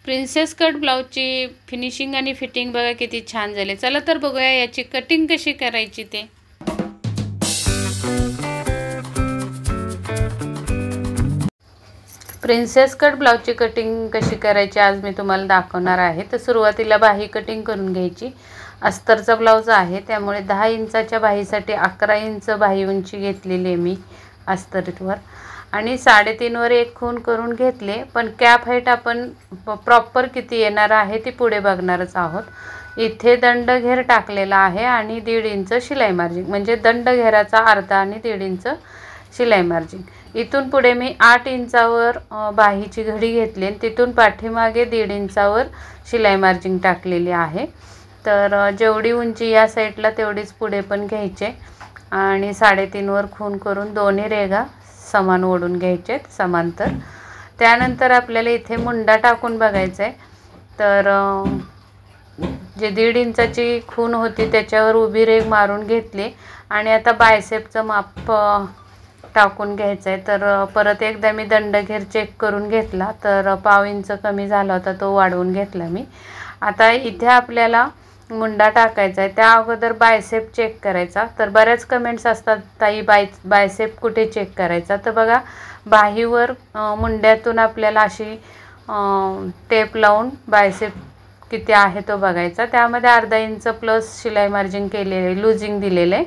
Princess cut ब्लाउजची finishing आणि fitting बघा किती छान झाले। चला तर बघूया याची कटिंग कशी करायची ते। प्रिन्सेस कट ब्लाउजची कटिंग कशी करायची आज मी तुम्हाला दाखवणार आहे। तर सुरुवातीला बाही कटिंग करून घ्यायची। अस्तरचा ब्लाउज आहे त्यामुळे 10 इंचाच्या बाहीसाठी 11 इंच बाही उंची घेतलेली आहे मी अस्तरवर आणि 3.5 वर एक खूण करून घेतले। पण कॅप हाईट आपण प्रॉपर किती येणार आहे ती पुढे बघणारच आहोत। इथे दंड घेर टाकलेला आहे आणि 1.5 इंच शिलाई मार्जिन म्हणजे दंड घेराचा अर्धा आणि 1.5 इंच शिलाई मार्जिन। इथून पुढे मी 8 इंचावर बाहीची घडी घेतली आणि तिथून पाठीमागे 1.5 इंचावर शिलाई मार्जिन टाकलेली आहे। तर जेवढी उंची या साइडला तेवढीच पुढे पण घ्यायचे आणि 3.5 वर खूण करून दोन्ही रेघा समान ओढून घ्यायचे समांतर। त्यानंतर आपल्याला इथे मुंडा टाकून बघायचा आहे। तर जे 1.5 इंचाची खूण होती त्याच्यावर उभी रेघ मारून घेतली आणि आता बायसेपचं माप टाकून घ्यायचं आहे। तर परत एकदा मी दंड घेर चेक करून घेतला तर 1/2 इंच कमी झाला होता तो वाढवून घेतला मी। आता इथे आपल्याला मुंडा टाकायचा आहे त्या अगोदर बायसेप चेक करायचा। तर बऱ्याच कमेंट्स असतात ताई बायसेप कुठे चेक करायचा। तर बघा बाहीवर मुंड्यातून आपल्याला अशी टेप लावून बायसेप किती आहे तो बघायचा। त्यामध्ये अर्धा इंच प्लस शिलाई मार्जिन केलेले लूजिंग दिलेले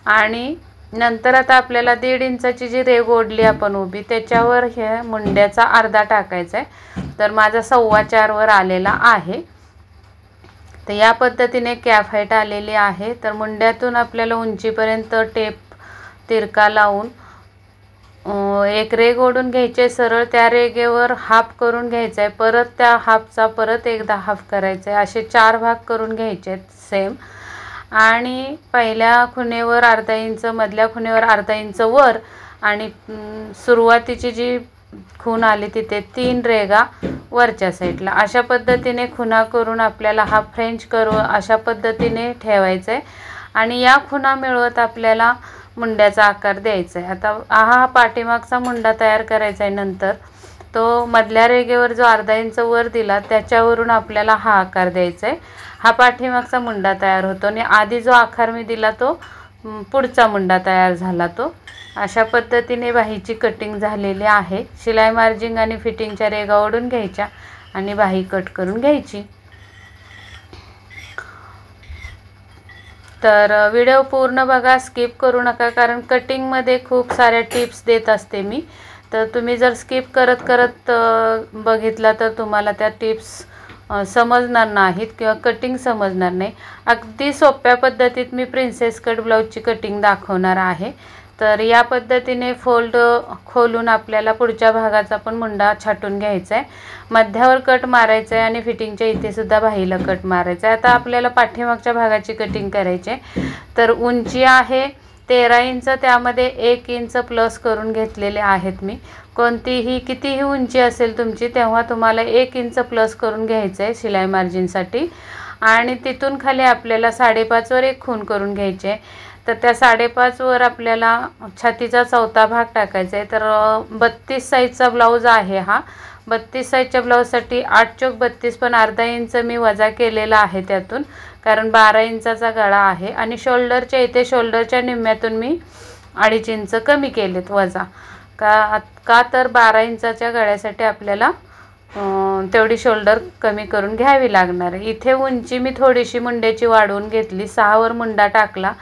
आणि नंतर आता आपल्याला 1.5 इंचाची जी रेघ ओढली आपण उभी त्याच्यावर हे मुंड्याचा अर्धा टाकायचा आहे। तर माझा 4.25 वर आलेला आहे। तर या पद्धतीने कॅप हाईट आलेली आहे। तर मुंड्यातून आपल्याला उंचीपर्यंत टेप तिरका लावून एक रेघ ओढून घ्यायचे सरळ त्या रेघेवर हाफ करून घ्यायचा आहे। परत त्या हाफचा परत एकदा हाफ करायचा आहे। असे 4 भाग करून घ्यायचे सेम आणि पहिल्या खुणेवर अर्धा इंच मधल्या खुणेवर अर्धा इंच वर आणि सुरुवातीची जी खूण आली तिथे 3 रेघा वरच्या साईडला अशा पद्धतीने खुणा करून आपल्याला हा फ्रेंच कर्व अशा पद्धतीने ठेवायचा आहे आणि या खुणा मिळवत आपल्याला मुंड्याचा आकार द्यायचा आहे। आता हा पाठीमागचा मुंडा तयार करायचा आहे। नंतर तो मधल्या रेघेवर जो अर्धा इंच वर दिला त्याच्यावरून आपल्याला हा आकार द्यायचा आहे। हा पाठीमागचा मुंडा तयार होतो आणि आधी जो आकार मी दिला तो पुढचा मुंडा तयार झाला तो। अशा पद्धतीने बाहीची कटिंग झालेली आहे। शिलाई मार्जिन आणि फिटिंगच्या रेघा ओढून घ्यायच्या आणि बाही कट करून घ्यायची। तर व्हिडिओ पूर्ण बघा स्किप करू नका कारण कटिंगमध्ये खूप साऱ्या टिप्स देत असते मी। तर तुम्ही जर स्किप करत बघितला तर तुम्हाला त्या टिप्स समजणार नाहीत किंवा कटिंग समजणार नाही। अगदी सोप्या पद्धतीत मी प्रिन्सेस कट ब्लाउजची कटिंग दाखवणार आहे। तर या पद्धतीने फोल्ड खोलून आपल्याला पुढच्या भागाचा पण मुंडा छाटून घ्यायचा आहे। मध्यावर कट मारायचा आहे आणि फिटिंगच्या इथे सुद्धा बाहीला कट मारायचा आहे। आता आपल्याला पाठीमागच्या भागाची कटिंग करायची आहे। तर उंची आहे 13 इंच त्यामध्ये 1 इंच प्लस करून घेतलेले आहेत मी। कोणतीही कितीही उंची असेल तुमची तेव्हा तुम्हाला 1 इंच प्लस करून घ्यायचं आहे शिलाई मार्जिनसाठी आणि तिथून खाली आपल्याला 5.5 वर एक खूण करून घ्यायचे आहे। तर त्या 5.5 वर आपल्याला छातीचा चौथा भाग टाकायचा आहे। तर 32 साईजचा ब्लाउज आहे हा। 32 साईजच्या ब्लाउजसाठी 8 चौक 32 पण अर्धा इंच मी वजा केलेला आहे त्यातून कारण 12 इंचाचा गळा आहे आणि शोल्डरच्या इथे शोल्डरच्या निम्म्यातून मी 2.5 इंच कमी केलेत वजा का तर 12 इंचाच्या गळ्यासाठी आपल्याला तेवढी शोल्डर कमी करून घ्यावी लागणार आहे। इथे उंची मी थोडीशी मुंड्याची वाढवून घेतली 6 वर मुंडा टाकला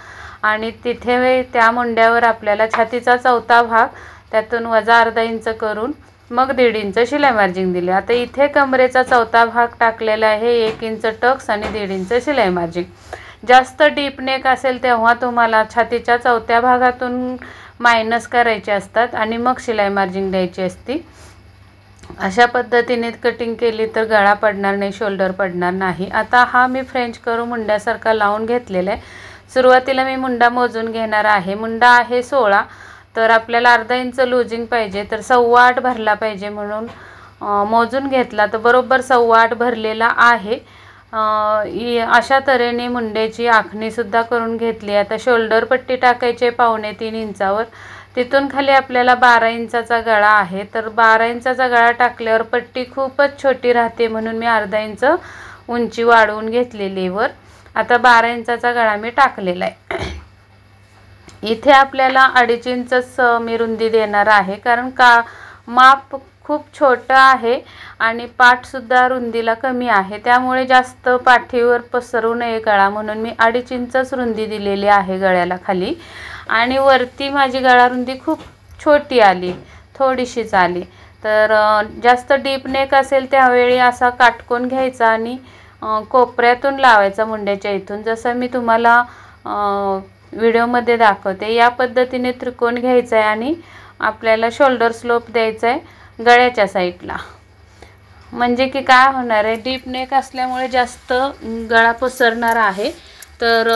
आणि तिथे त्या मुंड्यावर आपल्याला छातीचा चौथा भाग त्यातून वजा अर्धा इंच करून मग 1.5 इंच शिलाई मार्जिन दिली। आता इथे कमरेचा चौथा भाग टाकलेला आहे 1 इंच टक्स आणि 1.5 इंच शिलाई मार्जिन। जास्त डीप नेक असेल तेव्हा तुम्हाला छातीच्या चौथ्या भागातून मायनस करायचे असतात आणि मग शिलाई मार्जिन द्यायची असती। अशा पद्धतीने कटिंग केली तर गळा पडणार नाही शोल्डर पडणार नाही। आता हा मी फ्रेंच कर्व मुंड्यासारखा लावून घेतलेला आहे। सुरुवातीला मी मुंडा मोजून घेणार आहे। मुंडा आहे 16 तर आपल्याला अर्धा इंच लूजिंग पाहिजे तर 8.25 भरला पाहिजे म्हणून मोजून घेतला तर बरोबर 8.25 भरलेला आहे। अशा तऱ्हेने मुंड्याची आखणी सुद्धा करून घेतली। आता शोल्डर पट्टी टाकायची 2.25 इंचावर तिथून खाली आपल्याला 12 इंचाचा गळा आहे, तर 12 इंचाचा गळा टाकल्यावर पट्टी खूपच छोटी राहते, म्हणून मी अर्धा इंच उंची वाढवून घेतलेली वर. आता 12 इंचाचा गळा मी टाकलेला आहे. इथे आपल्याला 2.5 इंचच मी रुंदी देणार आहे, कारण का माप खूप छोटं आहे आणि पाठसुद्धा रुंदीला कमी आहे, त्यामुळे जास्त पाठीवर पसरू नये गळा, म्हणून मी 2.5 इंचच रुंदी दिलेली आहे गळ्याला खाली. आणि वरती माझी गळा रुंदी खूप छोटी आली, थोडीशीच आली. तर जास्त डीप नेक असेल त्यावेळी असा काटकोन घ्यायचा आणि कोपऱ्यातून लावायचा मुंड्याच्या इथून, जसं मी तुम्हाला व्हिडिओमध्ये दाखवते. या पद्धतीने त्रिकोण घ्यायचा आहे आणि आपल्याला शोल्डर स्लोप द्यायचा आहे गळ्याच्या साईडला. म्हणजे की काय होणार आहे, डीप नेक असल्यामुळे जास्त गळा पसरणार आहे, तर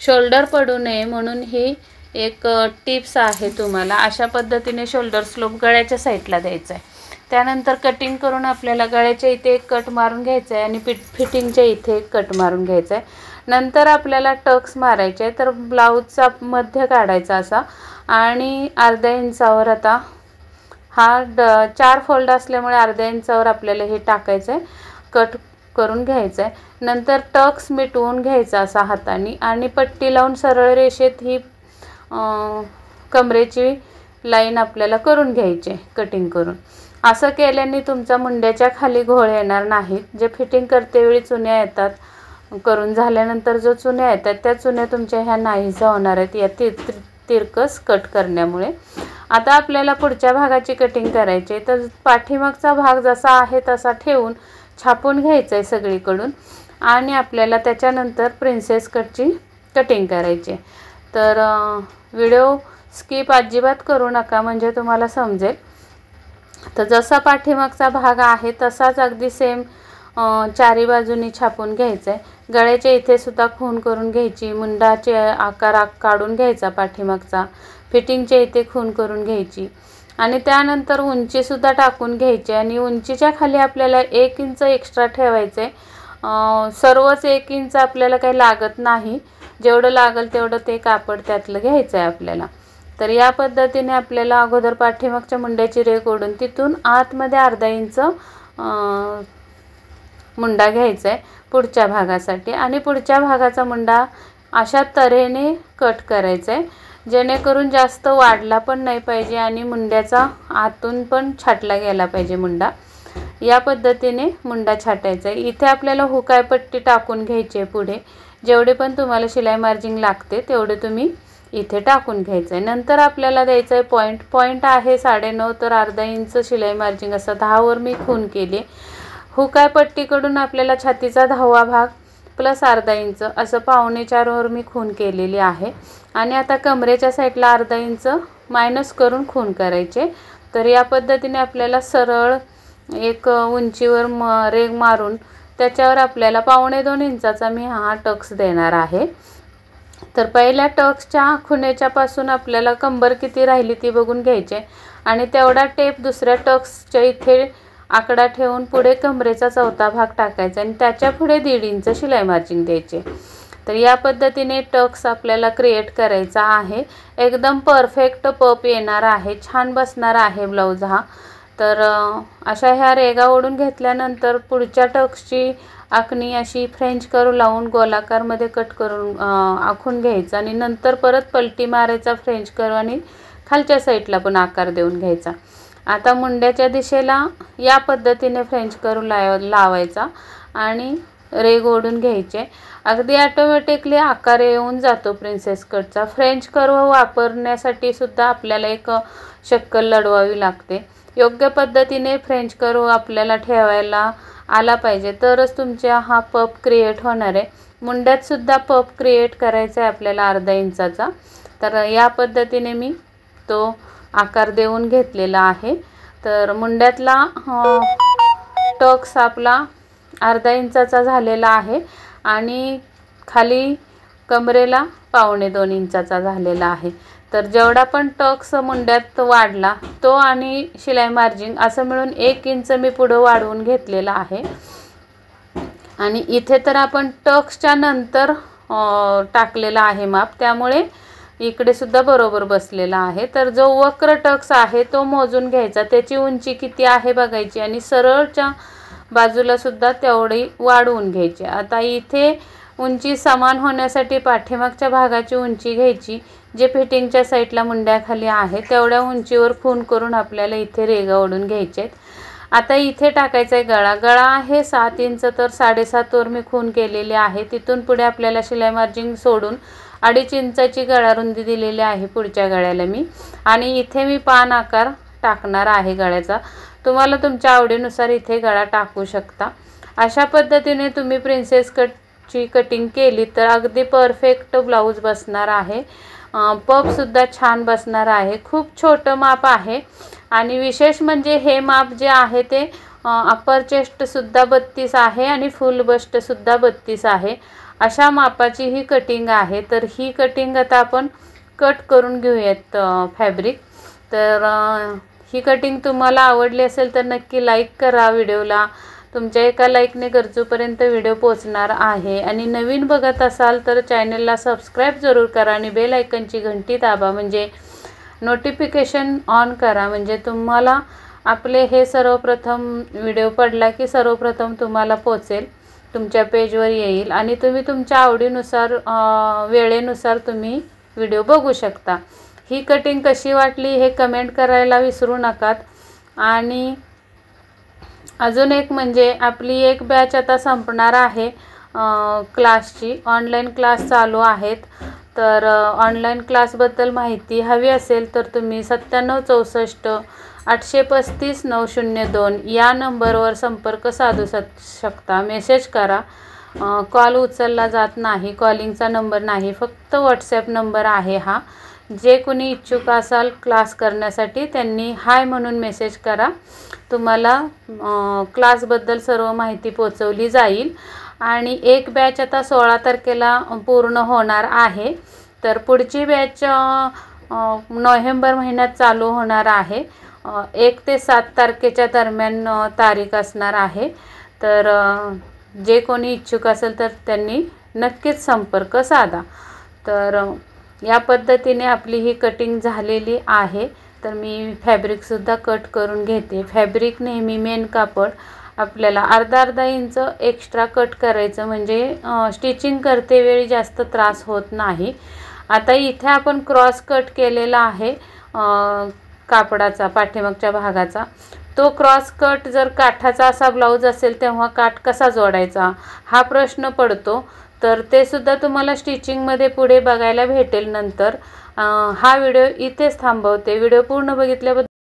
शोल्डर पडू नये म्हणून ही एक टिप्स आहे तुम्हाला. अशा पद्धतीने शोल्डर स्लोप गळ्याच्या साईडला द्यायचा आहे. त्यानंतर कटिंग करून आपल्याला गळ्याच्या इथे एक कट मारून घ्यायचा आहे आणि फिटिंगच्या इथे एक कट मारून घ्यायचा आहे. नंतर आपल्याला टक्स मारायचे आहे, तर ब्लाऊजचा मध्य काढायचा असा आणि अर्ध्या इंचावर आता हा 4 फोल्ड असल्यामुळे अर्ध्या इंचावर आपल्याला हे टाकायचं आहे, कट करून घ्यायचं आहे. नंतर टक्स मिटवून घ्यायचा असा हाताने आणि पट्टी लावून सरळ रेषेत ही कमरेची लाईन आपल्याला करून घ्यायची कटिंग करून. असं केल्याने तुमचा मुंड्याच्या खाली घोळ येणार नाहीत. जे फिटिंग करते वेळी चुन्या येतात, करून झाल्यानंतर जो चुन्या येतात त्या चुन्या तुमच्या ह्या नाहीसा होणार आहेत या तिरकस कट करण्यामुळे. आता आपल्याला पुढच्या भागाची कटिंग करायची, तर पाठीमागचा भाग जसा आहे तसा ठेवून छापून घ्यायचं आहे सगळीकडून आणि आपल्याला त्याच्यानंतर प्रिन्सेस कटची कटिंग करायची. तर व्हिडिओ स्किप अजिबात करू नका, म्हणजे तुम्हाला समजेल. तर जसा पाठीमागचा भाग आहे तसाच अगदी सेम चारी बाजूनी छापून घ्यायचं आहे. गळ्याच्या इथे सुद्धा खून करून घ्यायची, मुंडाचे आकार काढून घ्यायचा पाठीमागचा, फिटिंगच्या इथे खून करून घ्यायची आणि त्यानंतर उंचीसुद्धा टाकून घ्यायची आणि उंचीच्या खाली आपल्याला 1 इंच एक्स्ट्रा ठेवायचं आहे. सर्वच 1 इंच आपल्याला काही लागत नाही, जेवढं लागेल तेवढं ते कापड त्यातलं घ्यायचं आहे आपल्याला. तर या पद्धतीने आपल्याला अगोदर पाठीमागच्या मुंड्याची रेघ ओढून तिथून आतमध्ये अर्धा इंच मुंडा घ्यायचा आहे पुढच्या भागासाठी आणि पुढच्या भागाचा मुंडा अशा तऱ्हेने कट करायचा आहे, जेणेकरून जास्त वाढला पण नाही पाहिजे आणि मुंड्याचा आतून पण छाटला गेला पाहिजे मुंडा. या पद्धतीने मुंडा छाटायचा आहे. इथे आपल्याला हुकाय पट्टी टाकून घ्यायची आहे. पुढे जेवढे पण तुम्हाला शिलाई मार्जिंग लागते तेवढे तुम्ही इथे टाकून घ्यायचं आहे. नंतर आपल्याला द्यायचं आहे पॉईंट आहे 9.5, तर अर्धा इंच शिलाई मार्जिंग असं 10 वर मी खून केली. हुकाय पट्टीकडून आपल्याला छातीचा 10वा भाग प्लस अर्धा इंच असं 4.25 वर मी खून केलेली आहे आणि आता कमरेच्या साईडला अर्धा इंच मायनस करून खून करायचे. तर या पद्धतीने आपल्याला सरळ एक उंचीवर रेघ मारून त्याच्यावर आपल्याला 2.25 इंचाचा मी हा टक्स देणार आहे. तर पहिल्या टक्सच्या खुणेच्या पासून आपल्याला कंबर किती राहिली ती बघून घ्यायचे आणि तेवढा टेप दुसऱ्या टक्सच्या इथे आकडा ठेवून पुढे कमरेचा 4था भाग टाकायचा आणि त्याच्या पुढे 1.5 इंच शिलाई मार्जिंग द्यायचे. तर या पद्धतीने टक्स आपल्याला क्रिएट करायचा आहे. एकदम परफेक्ट पप येणार आहे, छान बसणार आहे ब्लाऊज हा. तर अशा ह्या रेगा ओढून घेतल्यानंतर पुढच्या टक्सची आखणी अशी फ्रेंच कर्व लावून गोलाकारमध्ये कट करून आखून घ्यायचा आणि नंतर परत पलटी मारायचा फ्रेंच कर्व आणि खालच्या साईडला पण आकार देऊन घ्यायचा. आता मुंड्याच्या दिशेला या पद्धतीने फ्रेंच कर्व लावायचा आणि रेघ ओढून घ्यायचे. अगदी ऑटोमॅटिकली आकार येऊन जातो प्रिन्सेस कटचा. फ्रेंच कर्व वापरण्यासाठी सुद्धा आपल्याला एक शक्कल लढवावी लागते. योग्य पद्धतीने फ्रेंच कर्व आपल्याला ठेवायला आला पाहिजे, तरच तुमच्या हा पप क्रिएट होणार आहे. मुंड्यात सुद्धा पप क्रिएट करायचा आहे आपल्याला अर्धा इंचाचा. तर या पद्धतीने मी तो आकार देऊन घेतलेला आहे. तर मुंड्यातला टक्स आपला अर्धा इंचाचा झालेला आहे आणि खाली कमरेला 2.25 इंचाचा झालेला आहे. तर जेवढा पण टक्स मुंड्यात वाढला तो आणि शिलाई मार्जिंग असं मिळून 1 इंच मी पुढं वाढवून घेतलेला आहे. आणि इथे तर आपण टक्सच्या नंतर टाकलेला आहे माप, त्यामुळे इकडे सुद्धा बरोबर बसलेला आहे। तर जो वक्र टक्स आहे तो मोजून घ्यायचा, त्याची उंची किती आहे बघायची आणि सरळच्या बाजूला सुद्धा तेवढी वाढवून घ्यायची। आता इथे उंची समान होण्यासाठी पाठीमागच्या भागाची उंची घ्यायची, जे फिटिंगच्या साईडला मुंड्याखाली आहे तेवढ्या उंचीवर खून करून आपल्याला इथे रेघा ओढून घ्यायचे आहेत। आता इथे टाकायचा आहे गळा। गळा आहे 7 इंच, तर 7.5 वर मी खून केलेले आहे। तिथून पुढे आपल्याला शिलाई मार्जिन सोडून 2.5 इंचाची गळा रुंदी दिलेली आहे पुढच्या गळ्याला मी, आणि इथे मी पान आकार टाकणार आहे गळ्याचा। तुम्हाला तुमच्या आवडीनुसार इथे गळा टाकू शकता। अशा पद्धतीने तुम्ही प्रिन्सेस कटची कटिंग केली तर अगदी परफेक्ट ब्लाऊज बसणार आहे। पफ सुद्धा छान बसणार आहे। खूप छोटं माप आहे आणि विशेष म्हणजे हे माप जे आहे ते अप्पर चेस्ट सुद्धा 32 आहे आणि फुल बस्ट सुद्धा 32 आहे। अशा मापाची ही कटिंग आहे। तर ही कटिंग आता आपण कट करून घेऊयात फॅब्रिक। तर ही कटिंग तुम्हाला आवडली असेल तर नक्की लाईक करा व्हिडिओला। तुमच्या एका लाईकने गरजूपर्यंत व्हिडिओ पोहोचणार आहे। आणि नवीन बघत असाल तर चॅनलला सबस्क्राईब जरूर करा आणि बेल आयकनची घंटी दाबा, म्हणजे नोटिफिकेशन ऑन करा, म्हणजे तुम्हाला आपले हे सर्वप्रथम व्हिडिओ पडला की सर्वप्रथम तुम्हाला पोहोचेल, तुमच्या पेजवर येईल आणि तुम्ही तुमच्या आवडीनुसार वेळेनुसार तुम्ही व्हिडिओ बघू शकता। ही कटिंग कशी वाटली हे कमेंट करायला विसरू नकात। आणि अजून एक म्हणजे आपली एक बॅच आता संपणार आहे क्लासची। ऑनलाईन क्लास चालू आहेत। तर ऑनलाईन क्लासबद्दल माहिती हवी असेल तर तुम्ही 9764 835 902 या नंबरवर संपर्क साधू शकता। मेसेज करा, कॉल उचलला जात नाही, कॉलिंगचा नंबर नाही, फक्त व्हॉट्सॲप नंबर आहे हा। जे कोणी इच्छुक असाल क्लास करण्यासाठी त्यांनी हाय म्हणून मेसेज करा, तुम्हाला क्लासबद्दल सर्व माहिती पोहोचवली जाईल। आणि एक बॅच आता 16 तारखेला पूर्ण होणार आहे। तर पुढची बॅच नोव्हेंबर महिन्यात चालू होणार आहे। 1 ते 7 तारखेच्या दरम्यान तारीख असणार आहे। तर जे कोणी इच्छुक असेल तर त्यांनी नक्कीच संपर्क साधा। तर या पद्धतीने आपली ही कटिंग झालेली आहे। तर मी फॅब्रिकसुद्धा कट करून घेते। फॅब्रिक नेहमी मेन कापड आपल्याला अर्धा इंच एक्स्ट्रा कट करायचं, म्हणजे स्टिचिंग करते वेळी जास्त त्रास होत नाही। आता इथे आपण क्रॉस कट केलेला आहे कापडाचा पाठीमागच्या भागाचा। तो क्रॉस कट जर काठाचा असा ब्लाऊज असेल तेव्हा काठ कसा जोडायचा हा प्रश्न पडतो। तर ते सुद्धा तुम्हाला स्टिचिंगमध्ये पुढे बघायला भेटेल नंतर। हा व्हिडिओ इथेच थांबवते। व्हिडिओ पूर्ण बघितल्याबद्दल